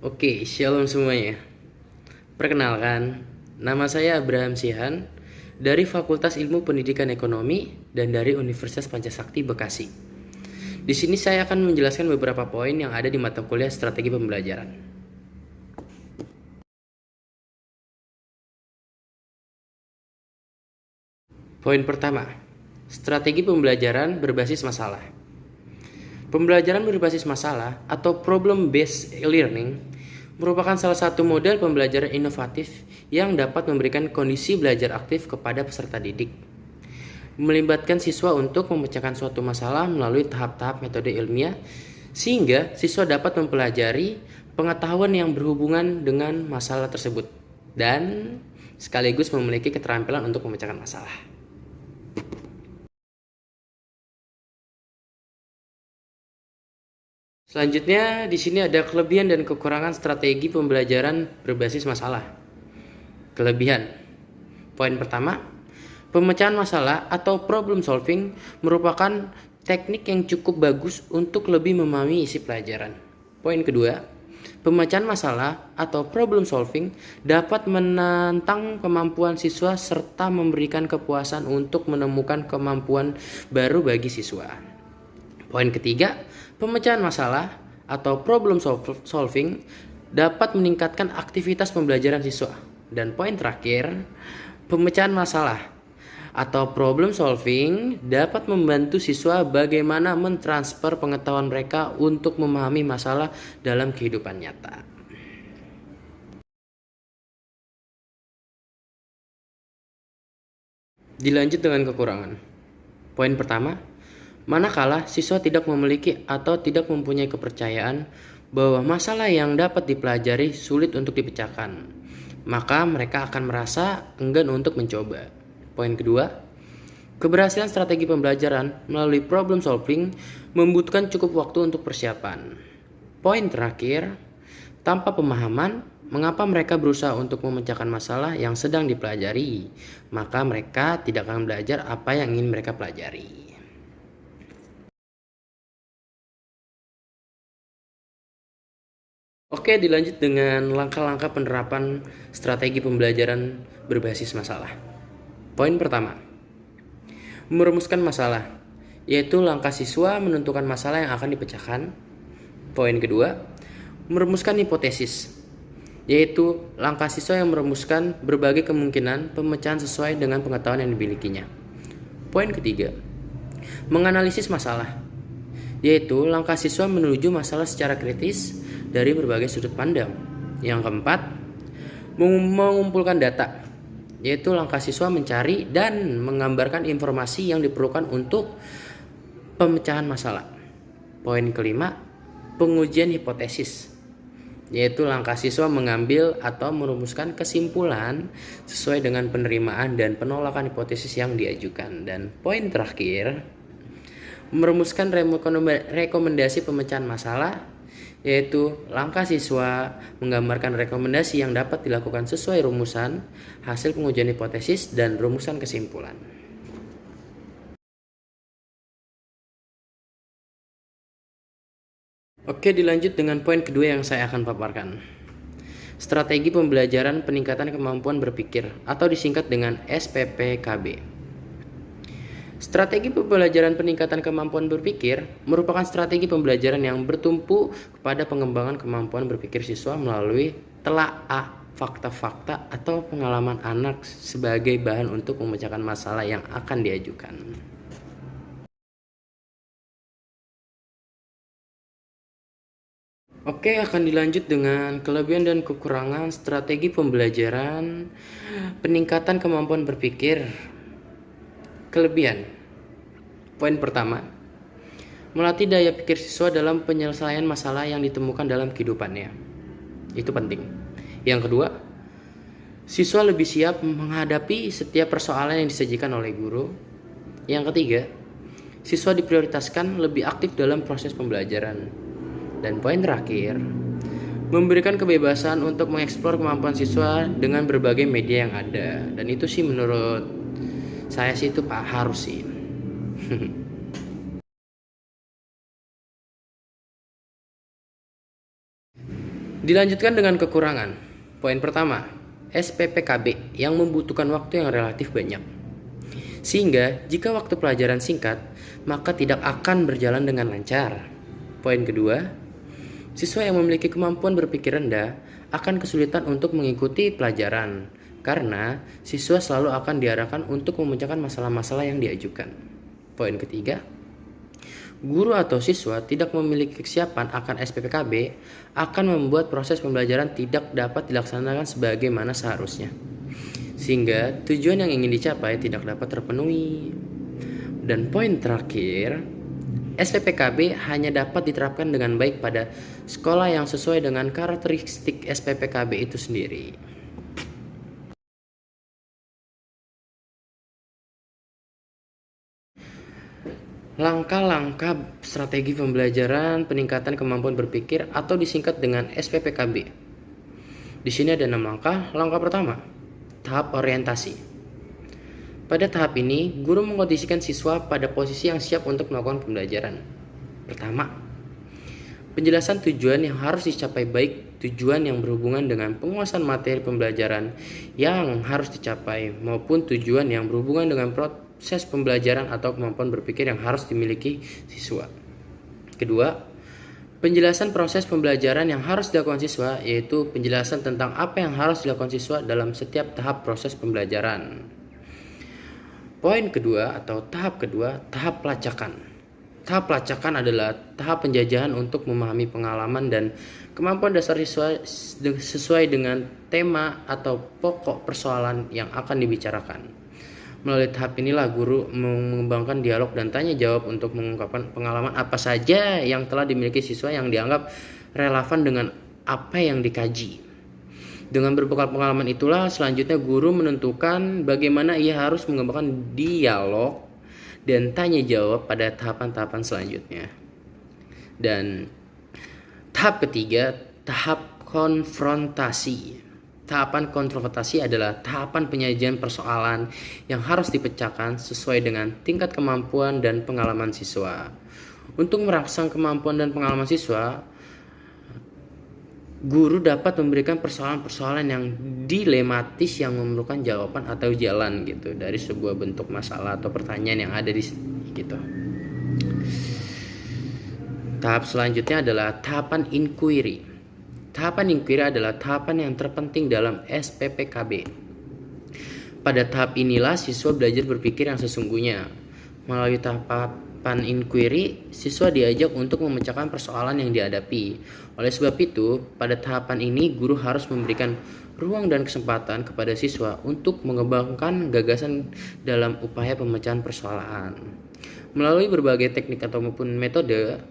Oke, shalom semuanya. Perkenalkan, nama saya Abraham Sihan dari Fakultas Ilmu Pendidikan Ekonomi dan dari Universitas Pancasakti Bekasi. Di sini saya akan menjelaskan beberapa poin yang ada di mata kuliah Strategi Pembelajaran. Poin pertama, strategi pembelajaran berbasis masalah. Pembelajaran berbasis masalah atau problem-based learning merupakan salah satu model pembelajaran inovatif yang dapat memberikan kondisi belajar aktif kepada peserta didik. Melibatkan siswa untuk memecahkan suatu masalah melalui tahap-tahap metode ilmiah sehingga siswa dapat mempelajari pengetahuan yang berhubungan dengan masalah tersebut dan sekaligus memiliki keterampilan untuk memecahkan masalah. Selanjutnya, di sini ada kelebihan dan kekurangan strategi pembelajaran berbasis masalah. Kelebihan. Poin pertama, pemecahan masalah atau problem solving merupakan teknik yang cukup bagus untuk lebih memahami isi pelajaran. Poin kedua, pemecahan masalah atau problem solving dapat menantang kemampuan siswa serta memberikan kepuasan untuk menemukan kemampuan baru bagi siswa. Poin ketiga, pemecahan masalah atau problem solving dapat meningkatkan aktivitas pembelajaran siswa. Dan poin terakhir, pemecahan masalah atau problem solving dapat membantu siswa bagaimana mentransfer pengetahuan mereka untuk memahami masalah dalam kehidupan nyata. Dilanjut dengan kekurangan. Poin pertama, manakala siswa tidak memiliki atau tidak mempunyai kepercayaan bahwa masalah yang dapat dipelajari sulit untuk dipecahkan, maka mereka akan merasa enggan untuk mencoba. Poin kedua, keberhasilan strategi pembelajaran melalui problem solving membutuhkan cukup waktu untuk persiapan. Poin terakhir, tanpa pemahaman mengapa mereka berusaha untuk memecahkan masalah yang sedang dipelajari, maka mereka tidak akan belajar apa yang ingin mereka pelajari. Oke, dilanjut dengan langkah-langkah penerapan strategi pembelajaran berbasis masalah. Poin pertama, merumuskan masalah, yaitu langkah siswa menentukan masalah yang akan dipecahkan. Poin kedua, merumuskan hipotesis, yaitu langkah siswa yang merumuskan berbagai kemungkinan pemecahan sesuai dengan pengetahuan yang dimilikinya. Poin ketiga, menganalisis masalah, yaitu langkah siswa menuju masalah secara kritis dari berbagai sudut pandang. Yang keempat, mengumpulkan data, yaitu langkah siswa mencari dan menggambarkan informasi yang diperlukan untuk pemecahan masalah. Poin kelima, pengujian hipotesis, yaitu langkah siswa mengambil atau merumuskan kesimpulan sesuai dengan penerimaan dan penolakan hipotesis yang diajukan. Dan poin terakhir, merumuskan rekomendasi pemecahan masalah, yaitu langkah siswa menggambarkan rekomendasi yang dapat dilakukan sesuai rumusan, hasil pengujian hipotesis, dan rumusan kesimpulan. Oke, dilanjut dengan poin kedua yang saya akan paparkan. Strategi pembelajaran peningkatan kemampuan berpikir atau disingkat dengan SPPKB. Strategi pembelajaran peningkatan kemampuan berpikir merupakan strategi pembelajaran yang bertumpu kepada pengembangan kemampuan berpikir siswa melalui telaah fakta-fakta atau pengalaman anak sebagai bahan untuk memecahkan masalah yang akan diajukan. Oke, akan dilanjut dengan kelebihan dan kekurangan strategi pembelajaran peningkatan kemampuan berpikir. Kelebihan. Poin pertama, melatih daya pikir siswa dalam penyelesaian masalah yang ditemukan dalam kehidupannya. Itu penting. Yang kedua, siswa lebih siap menghadapi setiap persoalan yang disajikan oleh guru. Yang ketiga, siswa diprioritaskan lebih aktif dalam proses pembelajaran. Dan poin terakhir, memberikan kebebasan untuk mengeksplor kemampuan siswa dengan berbagai media yang ada. Dan itu sih menurut saya sih itu harus sih. Dilanjutkan dengan kekurangan. Poin pertama, SPPKB yang membutuhkan waktu yang relatif banyak. Sehingga jika waktu pelajaran singkat, maka tidak akan berjalan dengan lancar. Poin kedua, siswa yang memiliki kemampuan berpikir rendah akan kesulitan untuk mengikuti pelajaran karena siswa selalu akan diarahkan untuk memecahkan masalah-masalah yang diajukan. Poin ketiga, guru atau siswa tidak memiliki kesiapan akan SPPKB akan membuat proses pembelajaran tidak dapat dilaksanakan sebagaimana seharusnya, sehingga tujuan yang ingin dicapai tidak dapat terpenuhi. Dan poin terakhir, SPPKB hanya dapat diterapkan dengan baik pada sekolah yang sesuai dengan karakteristik SPPKB itu sendiri. Langkah-langkah strategi pembelajaran peningkatan kemampuan berpikir atau disingkat dengan SPPKB. Di sini ada 6 langkah. Langkah pertama, tahap orientasi. Pada tahap ini, guru mengkondisikan siswa pada posisi yang siap untuk melakukan pembelajaran. Pertama, penjelasan tujuan yang harus dicapai, baik tujuan yang berhubungan dengan penguasaan materi pembelajaran yang harus dicapai maupun tujuan yang berhubungan dengan proses pembelajaran atau kemampuan berpikir yang harus dimiliki siswa. Kedua, penjelasan proses pembelajaran yang harus dilakukan siswa, yaitu penjelasan tentang apa yang harus dilakukan siswa dalam setiap tahap proses pembelajaran. Poin kedua atau tahap kedua, tahap pelacakan. Tahap pelacakan adalah tahap penjajahan untuk memahami pengalaman dan kemampuan dasar siswa sesuai dengan tema atau pokok persoalan yang akan dibicarakan. Melalui tahap inilah guru mengembangkan dialog dan tanya jawab untuk mengungkapkan pengalaman apa saja yang telah dimiliki siswa yang dianggap relevan dengan apa yang dikaji. Dengan berbekal pengalaman itulah selanjutnya guru menentukan bagaimana ia harus mengembangkan dialog dan tanya jawab pada tahapan-tahapan selanjutnya. Dan tahap ketiga, tahap konfrontasi. Tahapan konfrontasi adalah tahapan penyajian persoalan yang harus dipecahkan sesuai dengan tingkat kemampuan dan pengalaman siswa. Untuk merangsang kemampuan dan pengalaman siswa, guru dapat memberikan persoalan-persoalan yang dilematis yang memerlukan jawaban atau jalan gitu dari sebuah bentuk masalah atau pertanyaan yang ada di gitu. Tahap selanjutnya adalah tahapan inquiry. Tahapan inquiry adalah tahapan yang terpenting dalam SPPKB. Pada tahap inilah siswa belajar berpikir yang sesungguhnya. Melalui tahapan inquiry, siswa diajak untuk memecahkan persoalan yang dihadapi. Oleh sebab itu, pada tahapan ini guru harus memberikan ruang dan kesempatan kepada siswa untuk mengembangkan gagasan dalam upaya pemecahan persoalan. Melalui berbagai teknik ataupun metode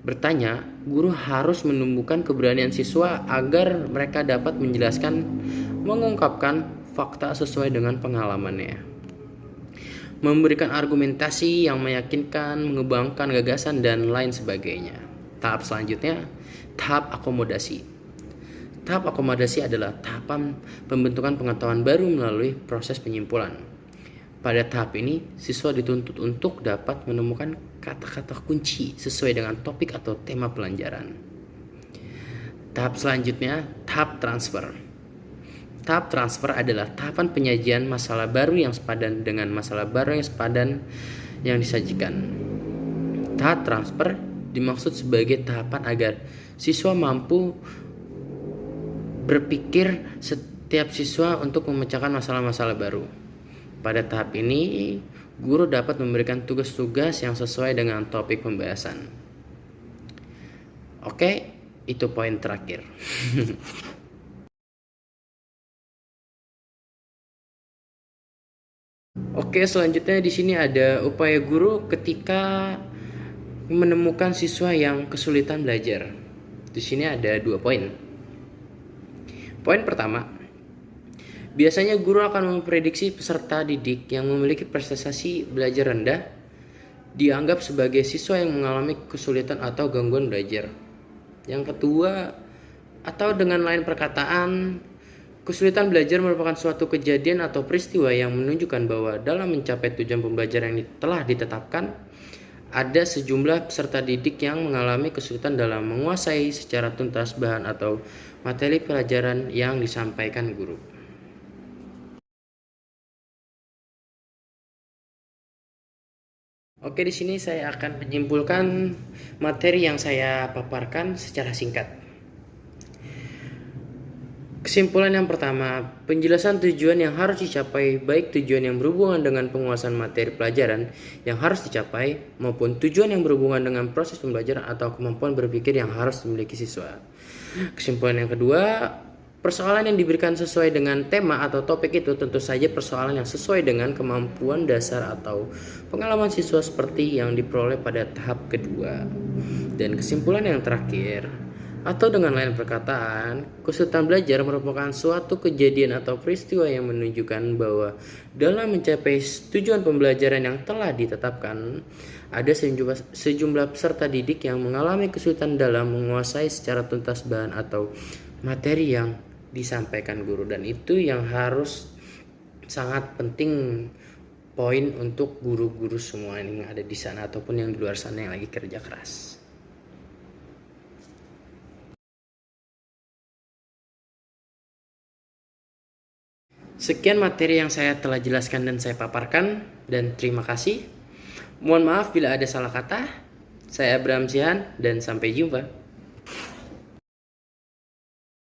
bertanya, guru harus menumbuhkan keberanian siswa agar mereka dapat menjelaskan, mengungkapkan fakta sesuai dengan pengalamannya, memberikan argumentasi yang meyakinkan, mengembangkan gagasan, dan lain sebagainya. Tahap selanjutnya, tahap akomodasi. Tahap akomodasi adalah tahapan pembentukan pengetahuan baru melalui proses penyimpulan. Pada tahap ini, siswa dituntut untuk dapat menemukan kata-kata kunci sesuai dengan topik atau tema pelajaran. Tahap selanjutnya, tahap transfer. Tahap transfer adalah tahapan penyajian masalah baru yang sepadan dengan masalah baru yang sepadan yang disajikan. Tahap transfer dimaksud sebagai tahapan agar siswa mampu berpikir setiap siswa untuk memecahkan masalah-masalah baru. Pada tahap ini, guru dapat memberikan tugas-tugas yang sesuai dengan topik pembahasan. Oke, itu poin terakhir. Oke, selanjutnya di sini ada upaya guru ketika menemukan siswa yang kesulitan belajar. Di sini ada 2 poin. Poin pertama, biasanya guru akan memprediksi peserta didik yang memiliki prestasi belajar rendah dianggap sebagai siswa yang mengalami kesulitan atau gangguan belajar. Yang kedua, atau dengan lain perkataan, kesulitan belajar merupakan suatu kejadian atau peristiwa yang menunjukkan bahwa dalam mencapai tujuan pembelajaran yang telah ditetapkan, ada sejumlah peserta didik yang mengalami kesulitan dalam menguasai secara tuntas bahan atau materi pelajaran yang disampaikan guru. Oke, di sini saya akan menyimpulkan materi yang saya paparkan secara singkat. Kesimpulan yang pertama, penjelasan tujuan yang harus dicapai, baik tujuan yang berhubungan dengan penguasaan materi pelajaran yang harus dicapai, maupun tujuan yang berhubungan dengan proses pembelajaran atau kemampuan berpikir yang harus dimiliki siswa. Kesimpulan yang kedua, persoalan yang diberikan sesuai dengan tema atau topik itu tentu saja persoalan yang sesuai dengan kemampuan dasar atau pengalaman siswa seperti yang diperoleh pada tahap kedua. Dan kesimpulan yang terakhir, atau dengan lain perkataan, kesulitan belajar merupakan suatu kejadian atau peristiwa yang menunjukkan bahwa dalam mencapai tujuan pembelajaran yang telah ditetapkan, ada sejumlah peserta didik yang mengalami kesulitan dalam menguasai secara tuntas bahan atau materi yang disampaikan guru, dan itu yang harus sangat penting poin untuk guru-guru semua yang ada di sana ataupun yang di luar sana yang lagi kerja keras. Sekian materi yang saya telah jelaskan dan saya paparkan, dan terima kasih. Mohon maaf bila ada salah kata. Saya Abraham Sihan dan sampai jumpa.